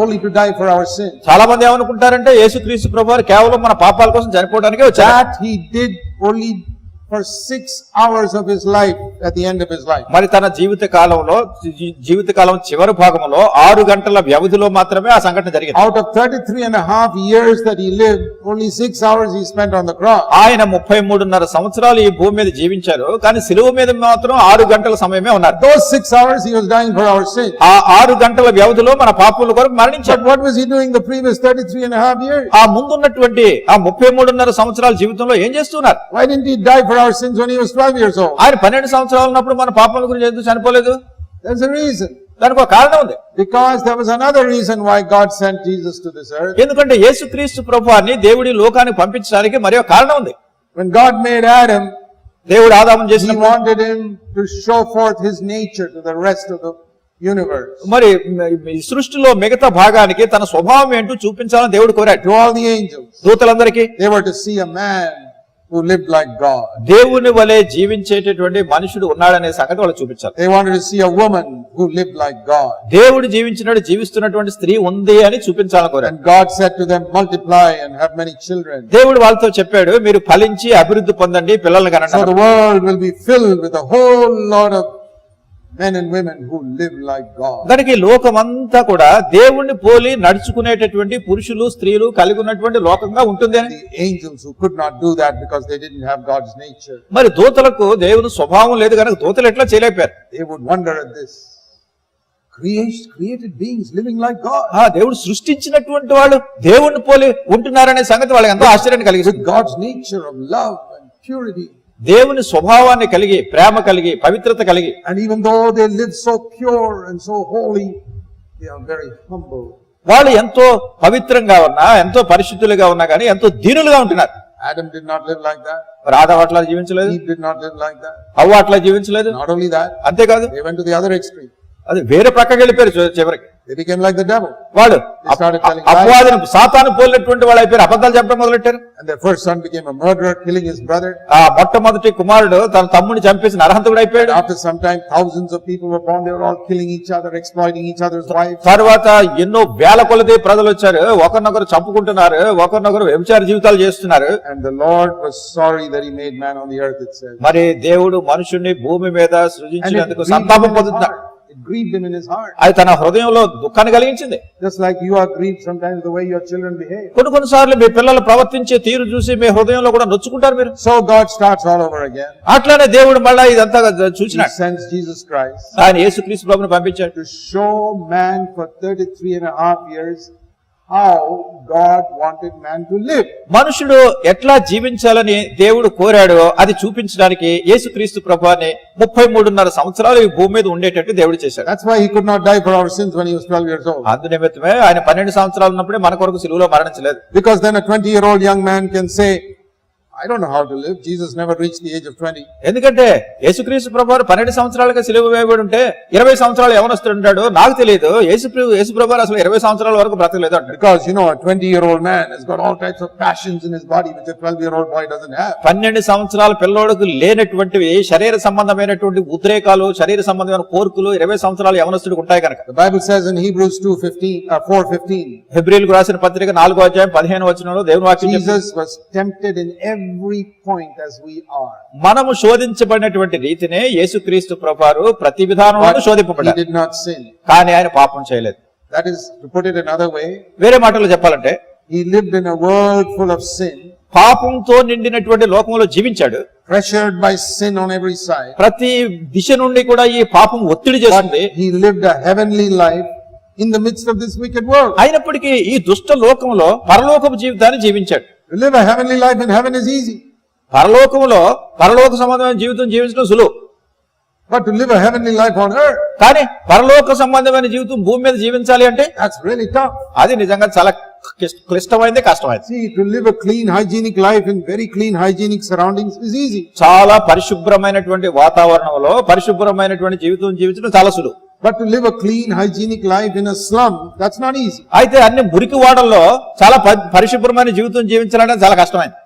only to die for our sins. చాలా మంది ఏమనుకుంటారంటే యేసుక్రీస్తు ప్రభువారు కేవలం మన పాపాల కోసం చనిపోవడానికే వచ్చారు. That he did only for 6 hours of his life at the end of his life. మరి తన జీవిత కాలం చివరి భాగంలో 6 గంటల వ్యవధిలో మాత్రమే ఆ సంఘటన జరిగింది. Out of 33 and a half years that he lived, only 6 hours he spent on the cross. ఆయన 33.5 సంవత్సరాలు ఈ భూమి మీద జీవించారు, కానీ సిలువ మీద మాత్రం 6 గంటల సమయమే ఉన్నారు. Those 6 hours he was dying for our sins. ఆ 6 గంటల వ్యవధిలో మన పాపముల కొరకు మరణించారు. But what was he doing the previous 33 and a half years? ఆ ముందున్నటువంటి ఆ 33.5 సంవత్సరాల జీవితంలో ఏం చేస్తున్నారు? Why didn't he die for our sins when he was 12 years old? ఆయన 12 సంవత్సరాలు ఉన్నప్పుడు మన పాపముల గురించి ఎందుకు చనిపోలేదు? There's a reason. దానికి ఒక కారణం ఉంది. Because there was another reason why God sent Jesus to this earth. ఎందుకంటే యేసుక్రీస్తు ప్రభువాన్ని దేవుడి లోకానికి పంపించడానికి మరో కారణం ఉంది. When God made Adam, దేవుడు ఆదామును he చేసినప్పుడు wanted him to show forth his nature to the rest of the universe. మరి ఈ సృష్టిలో మిగతా భాగానికి తన స్వభావం ఏంటో చూపించాలని దేవుడు కోరాడు. To all the angels, దూతలందరికీ they were to see a man who lived like God. దేవుని వలె జీవించేటటువంటి మనుషుడు ఉన్నాడనే సంగతి వాళ్ళు చూపించాలి. They wanted to see a woman who lived like God. దేవుడు జీవిస్తున్నటువంటి స్త్రీ ఉంది అని చూపించాలని కోరాడు. And God said to them, multiply and have many children. దేవుడు వాళ్ళతో చెప్పాడు, మీరు ఫలించి అభివృద్ధి పొందండి, పిల్లల్ని కనండి. So the world will be filled with a whole lot of men and women who live like God. దానికి లోకమంతా కూడా దేవుణ్ణి పోలి నడుచుకునేటటువంటి పురుషులు స్త్రీలు కలిగి ఉన్నటువంటి లోకంగా ఉంటుంది అని. The angels who could not do that because they didn't have God's nature. మరి దూతలకు దేవుని స్వభావం లేదు కనుక దూతలు ఎట్లా చేయలేపారు? They would wonder at this. Created beings living like God. దేవుడు సృష్టించినటువంటి వాళ్ళు దేవుణ్ణి పోలి ఉంటున్నారనే సంగతి వాళ్ళకి ఎంతో ఆశ్చర్యాన్ని కలిగిస్తుంది. With God's nature of love and purity. దేవుని స్వభావాన్ని కలిగి, ప్రేమ కలిగి, పవిత్రత కలిగి, and even though they live so pure and so holy, they are very humble. వాళ్ళు ఎంతో పవిత్రంగా ఉన్నా, ఎంతో పరిశుద్ధులుగా ఉన్నా కానీ ఎంతో దీనులుగా ఉంటున్నారు. Adam did not live like that. ఆదాము అట్లా జీవించలేదు. Eve did not live like that. హవ్వ అట్లా జీవించలేదు. Not only that, అంతేకాదు, they went to the other extreme. అది వేరే ప్రక్కకి వెళ్ళిపోయారు. చివరికి they became like the devil. వాళ్ళు They started telling అపవాదిని, సాతాను పోలినటువంటి వాళ్ళు అయిపోయారు, అబద్ధాలు చెప్పడం మొదలెట్టారు. And their first son became a murderer, killing his brother. ఆ మొట్టమొదటి కుమారుడు తన తమ్ముడిని చంపేసి నరహంతకుడు అయిపోయాడు. After some time, thousands of people were born. They were all killing each other, exploiting each other's wives. తర్వాత ఎన్నో వేల కొలది ప్రజలు వచ్చారు, ఒకరినొకరు చంపుకుంటున్నారు, ఒకరినొకరు వ్యభిచార జీవితాలు చేస్తున్నారు. And the Lord was sorry that he made man on the earth, it says. మరి దేవుడు మనుషుణ్ణి భూమి మీద సృజించినందుకు సంతాపం పొందుతున్నాడు. It grieved him in his heart. అది తన హృదయంలో దుఃఖాన్ని కలిగించింది. Just like you are grieved sometimes the way your children behave. కొన్నిసార్లు మీ పిల్లలు ప్రవర్తించే తీరు చూసి మీ హృదయంలో కూడా నొచ్చుకుంటారు మీరు. So God starts all over again. అట్లానే దేవుడు మళ్ళా ఇదంతా చూసినాడు. He sends Jesus Christ. ఆయన యేసుక్రీస్తు ప్రభువుని పంపించాడు. To show man for 33 and a half years how God wanted man to live. మనుషుడు ఎట్లా జీవించాలని దేవుడు కోరాడో అది చూపించడానికి యేసుక్రీస్తు ప్రభువుని 33.5 సంవత్సరాలు ఈ భూమి మీద ఉండేటట్టు దేవుడు చేశాడు. That's why he could not die for our sins when he was 12 years old. అందు నిమిత్తమే ఆయన 12 సంవత్సరాలు ఉన్నప్పుడే మన కొరకు సిలువలో మరణించలేదు. Because then a 20-year-old young man can say, I don't know how to live. Jesus never reached the age of 20. ఎందుకంటే యేసుక్రీస్తు ప్రభువారు 12 సంవత్సరాలుగా సిలువ వేయబడి ఉంటే 20 సంవత్సరాలు యవనస్తుడు నాకు తెలియదు, యేసు ప్రభువారు అసలు 20 సంవత్సరాల వరకు బ్రతకలేదు అంటాడు. Because you know a 20-year-old man has got all types of passions in his body which a 12-year-old boy doesn't have. 12 సంవత్సరాల పిల్లోడుకు లేనటువంటివి శరీర సంబంధమైనటువంటి ఉద్రేకాలు, శరీర సంబంధమైన కోరికలు 20 సంవత్సరాల యవనస్తుడికి ఉంటాయి కనుక. The Bible says in Hebrews 4:15. హెబ్రీయులకు రాసిన పత్రిక 4వ అధ్యాయం 15వ వచనంలో దేవుని వాక్యం Jesus was tempted in every point as we are. మనము శోధించబడినటువంటి రీతినే యేసుక్రీస్తు ప్రభువారు ప్రతి విధానంలో శోధింపబడ్డారు. He did not sin. కానీ ఆయన పాపం చేయలేదు. That is, to put it another way, వేరే మాటల్లో చెప్పాలంటే he lived in a world full of sin. పాపంతో నిండినటువంటి లోకంలో జీవించాడు. Pressured by sin on every side. ప్రతి దిశ నుండి కూడా ఈ పాపం ఒత్తిడి చేస్తుంది. He lived a heavenly life in the midst of this wicked world. అయినప్పటికీ ఈ దుష్ట లోకంలో పరలోకపు జీవితాన్ని జీవించాడు. To live a heavenly life in heaven is easy. పరలోక సంబంధమైన జీవితం జీవించడం సులువు. But to live a heavenly life on earth, కానీ పరలోక సంబంధమైన జీవితం భూమి మీద జీవించాలి అంటే that's really tough. అది నిజంగా చాలా క్లిష్టమైంది, కష్టమైంది. See, to live a clean, hygienic life in very clean, hygienic surroundings is easy. చాలా పరిశుభ్రమైనటువంటి వాతావరణంలో పరిశుభ్రమైనటువంటి జీవితం జీవించడం చాలా సులువు. But to live a clean, hygienic life in a slum, that's not easy. అయితే అన్ని మురికి వాడల్లో చాలా పరిశుభ్రమైన జీవితం జీవించాలంటే చాలా కష్టమైంది.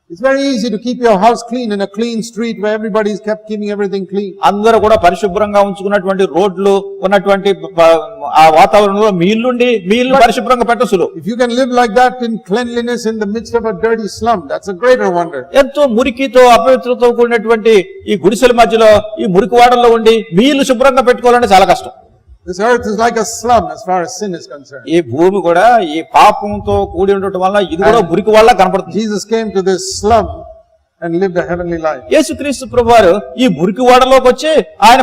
It's very easy to keep your house clean in a clean street where everybody's kept keeping everything clean. అందరూ కూడా పరిశుభ్రంగా ఉంచుకున్నటువంటి రోడ్లు ఉన్నటువంటి ఆ వాతావరణంలో మీ ఇల్లు పరిశుభ్రంగా పెట్టసులు. If you can live like that in cleanliness in the midst of a dirty slum, that's a greater wonder. ఎంతో మురికితో అపవిత్రతో కూడినటువంటి ఈ గుడిసెల మధ్యలో ఈ మురికి వాడల్లో ఉండి మీ ఇల్లు శుభ్రంగా పెట్టుకోవాలంటే చాలా కష్టం. This earth is like a slum as far as sin is concerned. ఈ భూమి కూడా ఈ పాపంతో కూడి ఉండటం వల్ల ఇది కూడా మురికి వాళ్ళ కనపడుతుంది. Jesus came to this slum and lived a heavenly life. యేసుక్రీస్తు ప్రభువారు ఈ మురికి వాడలోకి వచ్చి ఆయన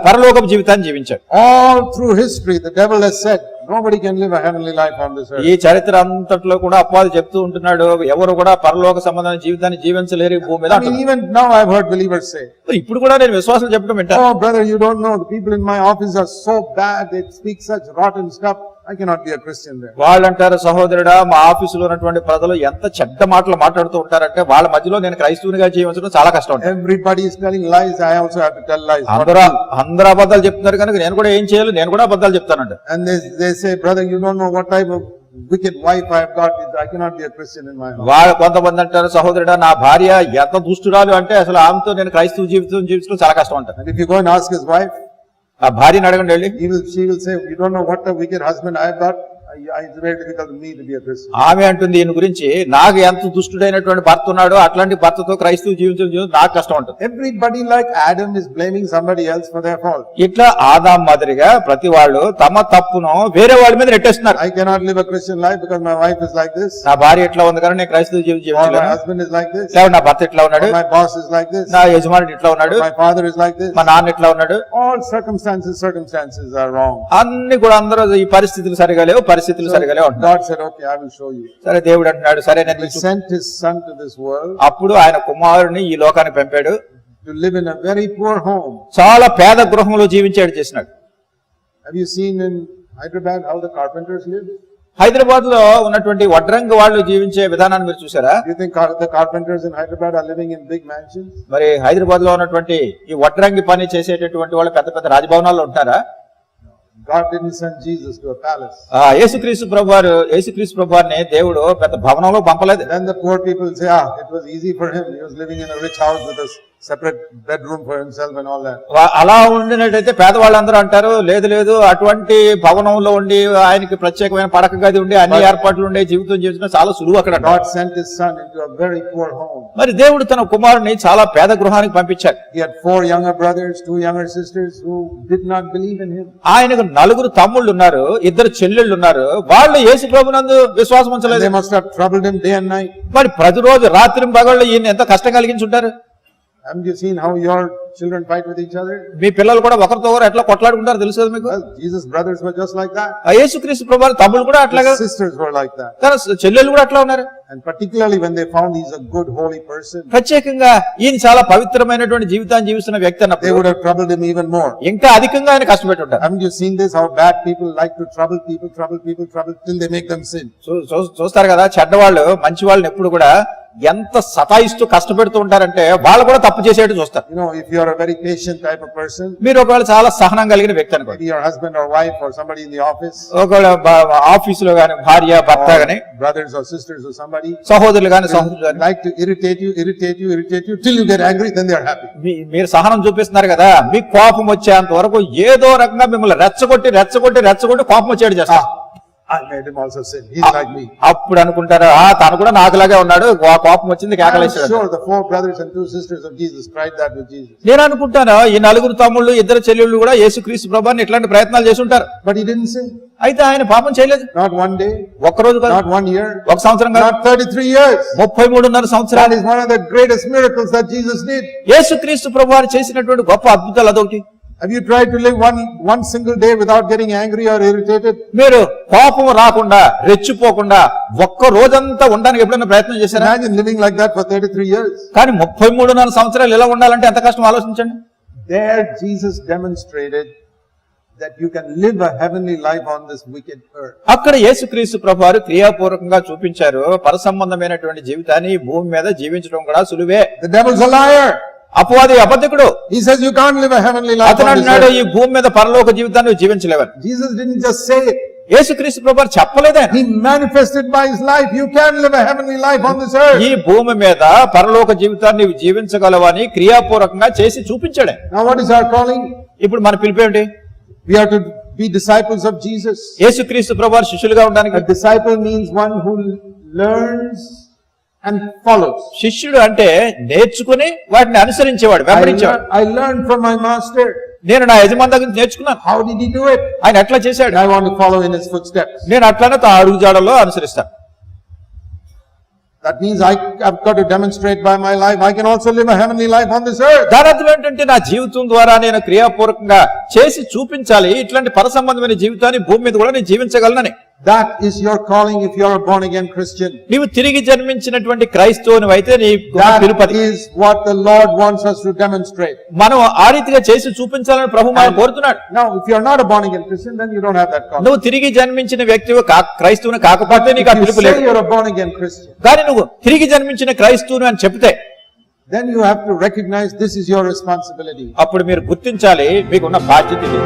పరలోకపు జీవితాన్ని జీవించాడు. All through history the devil has said nobody can live a heavenly life on this earth. ఈ చరిత్ర అంతట్లో కూడా అపవాది చెప్తూ ఉంటున్నాడు, ఎవరు కూడా పరలోక సంబంధమైన జీవితాన్ని జీవించలేరు ఈ భూమి మీద. I mean, even now I've heard believers say, ఇప్పుడు కూడా నేను విశ్వాసం చెప్పడం వింటాను. oh brother, you don't know, the people in my office are so bad, they speak such rotten stuff, I cannot be a Christian there. వాళ్ళు అంటారు, సహోదరుడా మా ఆఫీసులో ఉన్నటువంటి ప్రజలు ఎంత చెడ్డ మాటలు మాట్లాడుతూ ఉంటారంటే వాళ్ళ మధ్యలో నేను క్రైస్తవునిగా జీవించడం చాలా కష్టం. Everybody is telling lies, I also have to tell lies. అందరూ అబద్ధాలు చెప్తున్నారు కనుక నేను కూడా ఏం చేయాలి, నేను కూడా అబద్ధాలు చెప్తానంట. And they say, brother, you don't know what type of wicked wife I have got, I cannot be a Christian in my home. వాళ్ళు కొంతమంది అంటారు, సహోదరుడా నా భార్య ఎంత దుష్టురాలు అంటే అసలు ఆమెతో నేను క్రైస్తవ జీవించడం చాలా కష్టం అంట. And if you go and ask his wife, ఆ భార్యని అడగండి వెళ్ళి, she will say, you don't know what a wicked husband I have got, it's very difficult for me to be a Christian. ఆమె అంటుంది ఈయన గురించి, నాకు ఎంత దుష్టుడైనటువంటి భర్త ఉన్నాడో అట్లాంటి భర్తతో క్రైస్తవ జీవించడం నాకు కష్టం అంటుంది. Everybody like Adam is blaming somebody else for their fault. ఇట్లా ఆదాం మాదిరిగా ప్రతి వాళ్ళు తమ తప్పును వేరే వాళ్ళ మీద నెట్టేస్తున్నారు. I cannot live a Christian life because my wife is like this. నా భార్య ఎట్లా ఉంది కానీ నేను క్రైస్తవ జీవించలేను. My husband is like this. లేదా నా భర్త ఎట్లా ఉన్నాడు, my boss is like this. నా యజమానుడు ఎట్లా ఉన్నాడు, my father is like this. మా నాన్న ఎట్లా ఉన్నాడు. All circumstances are wrong. అన్ని కూడా అందరూ ఈ పరిస్థితులు సరిగా లేవు, పరిస్థితులు సరిగా లేవు. God said, okay, I will show you. సరే దేవుడు అంటున్నాడు, సరే నేను He sent his son to this world. అప్పుడు ఆయన కుమారుని ఈ లోకానికి పంపాడు. To live in a very poor home. చాలా పేద గృహంలో జీవించాడు చేసినాడు. Have you seen in Hyderabad how the carpenters live? Hyderabad లో ఉన్నటువంటి వడ్రంగి వాళ్ళు జీవించే విధానాన్ని మీరు చూసారా? Do you think the carpenters in Hyderabad are living in big mansions? మరి హైదరాబాద్ లో ఉన్నటువంటి ఈ వడ్రంగి పని చేసేటటువంటి వాళ్ళు పెద్ద పెద్ద రాజభవనాల్లో ఉంటారా? God didn't send Jesus to a palace. యేసుక్రీస్తు ప్రభువారిని దేవుడు పెద్ద భవనంలో పంపలేదు. Then the poor people say, it was easy for him. He was living in a rich house with a separate bedroom for himself and all that. అలా ఉండినట్టయితే పేదవాళ్ళందరూ అంటారు, లేదు అటువంటి భవనంలో ఉండి ఆయనకి ప్రత్యేకమైన పడక గది ఉండి అన్ని ఏర్పాట్లు ఉండే జీవించడం చాలా సులువు అక్కడ. God sent his son into a very poor home. మరి దేవుడు తన కుమారుని చాలా పేద గృహానికి పంపించాడు. He had 4 younger brothers, 2 younger sisters who did not believe in him. ఆయనకు 4 తమ్ముళ్ళు ఉన్నారు, 2 చెల్లెళ్ళు ఉన్నారు. వాళ్ళు యేసు ప్రభునందు విశ్వాసం ఉంచలేదు. They must have troubled him day and night. మరి ప్రతిరోజు రాత్రి పగళ్ళు ఈయన ఎంత కష్టం కలిగించుంటారు. Haven't you seen how your children fight with each other? మీ పిల్లలు కూడా ఒకరితో ఒకరు ఎట్లా కొట్లాడుకుంటారు తెలుసు కదా మీకు. Well, Jesus' brothers were just like that. యేసుక్రీస్తు ప్రభువారి తమ్ముళ్ళు కూడా అట్లాగా, His sisters were like that. కానీ చెల్లెళ్ళు కూడా అట్లా ఉన్నారు. And particularly when they found he's a good holy person, ప్రత్యేకంగా ఈయన చాలా పవిత్రమైనటువంటి జీవితాన్ని జీవిస్తున్న వ్యక్తి they అన్నప్పుడు would have troubled him even more. ఇంకా అధికంగా ఆయన కష్టపెట్టి ఉంటారు. Haven't you seen this? How bad people like to trouble people till they make them sin. చూస్తారు కదా, చెడ్డవాళ్ళు మంచి వాళ్ళని ఎప్పుడు కూడా ఎంత సతాయిస్తూ కష్టపెడుతూ ఉంటారంటే వాళ్ళు కూడా తప్పు చేసేట్టు చూస్తారు. You know, if you are a very patient type of person, మీరు ఒకవేళ చాలా సహనం కలిగిన వ్యక్తి అనుకోండి, maybe your husband or wife or somebody in the office, ఒకవేళ ఆఫీసులో గాని భార్య భర్త గాని brothers or sisters or somebody, సహోదరులు గాని సహోదరులు గాని like to irritate you till you get angry, then they are happy. మీరు సహనం చూపిస్తున్నారు కదా, మీకు కోపం వచ్చేంత వరకు ఏదో రకంగా మిమ్మల్ని రెచ్చగొట్టి కోపం వచ్చేది చేస్తారు. I made him also sin. He's like me. అప్పుడు అనుకుంటారు, తను కూడా నాకులాగే ఉన్నాడు, కోపం వచ్చింది కేకలేసాడు. I'm sure the 4 brothers and 2 sisters of Jesus tried that with Jesus. నేను అనుకుంటాను ఈ 4 తమ్ముళ్ళు 2 చెల్లెళ్ళు కూడా యేసుక్రీస్తు ప్రభువుని ఇట్లాంటి ప్రయత్నాలు చేసి ఉంటారు. But he didn't sin. అయితే ఆయన పాపం చేయలేదు. Not one day, ఒక్క రోజు కాదు, not 1 year, ఒక సంవత్సరం కాదు, not 33 years. 33.5 సంవత్సరాలు. That is one of the greatest miracles that Jesus did. యేసుక్రీస్తు ప్రభువారు చేసినటువంటి గొప్ప అద్భుతాలు అదొకటి. Have you tried to live one single day without getting angry or irritated? మీరు కోపం రాకుండా రెచ్చిపోకుండా ఒక్క రోజంతా ఉండడానికి ఎప్పుడైనా ప్రయత్నం చేశారా? Imagine living like that for 33 years. కానీ 33.5 సంవత్సరాలు ఇలా ఉండాలంటే ఎంత కష్టం ఆలోచించండి. There Jesus demonstrated that you can live a heavenly life on this wicked earth. అక్కడ యేసుక్రీస్తు ప్రభువారు క్రియాపూర్వకంగా చూపించారు, పరసంబంధమైనటువంటి జీవితాన్ని ఈ భూమి మీద జీవించడం కూడా సులువే. The devil's a liar. అపవాది అబద్ధికుడు. He says you can't live a heavenly life. అతను అన్నాడు ఈ భూమి మీద పరలోక జీవితాన్ని జీవించలేవని. Jesus didn't just say it. యేసుక్రీస్తు ప్రభువారు చెప్పలేదు ఆయన. He manifested by his life. You can live a heavenly life on this earth. ఈ భూమి మీద పరలోక జీవితాన్ని నీవు జీవించగలవని క్రియాపూర్వకంగా చేసి చూపించాడు ఆయన. Now what is our calling? ఇప్పుడు మన పిలుపు ఏమిటి? We are to be disciples of Jesus. యేసుక్రీస్తు ప్రభువారు శిష్యులుగా ఉండడానికి. A disciple means one who learns and follows. శిష్యుడు అంటే నేర్చుకుని వాటిని అనుసరించేవాడు, వెంబడించేవాడు. I learned from my master. నేను నా యజమాని దగ్గర నుంచి నేర్చుకున్నాను. How did he do it? ఆయన ఎట్లా చేశాడు? I want to follow in his footsteps. నేను అట్లానే ఆ అడుగుజాడల్లో అనుసరిస్తాను. That means I've got to demonstrate by my life. I can also live a heavenly life on this earth. దాని అర్థం ఏంటంటే నా జీవితం ద్వారా నేను క్రియాపూర్వకంగా చేసి చూపించాలి, ఇట్లాంటి పరసంబంధమైన జీవితాన్ని భూమి మీద కూడా నేను జీవించగలనని. That is your calling if you are a born again Christian. నీవు తిరిగి జన్మించినటువంటి క్రైస్తవుని అయితే నీ పిలుపది. That is what the Lord wants us to demonstrate. మనం ఆ రీతిగా చేసి చూపించాలని ప్రభు మనం కోరుతున్నాడు. Now if you are not a born again Christian, then you don't have that calling. నువ్వు తిరిగి జన్మించిన వ్యక్తివి క్రైస్తవుని కాకపోతే నీకు ఆ If you పిలుపు say లేదు. you are a born again Christian, కానీ నువ్వు తిరిగి జన్మించిన క్రైస్తవుని అని చెప్తే then you have to recognize this is your responsibility. అప్పుడు మీరు గుర్తించాలి మీకున్న బాధ్యత ఇది.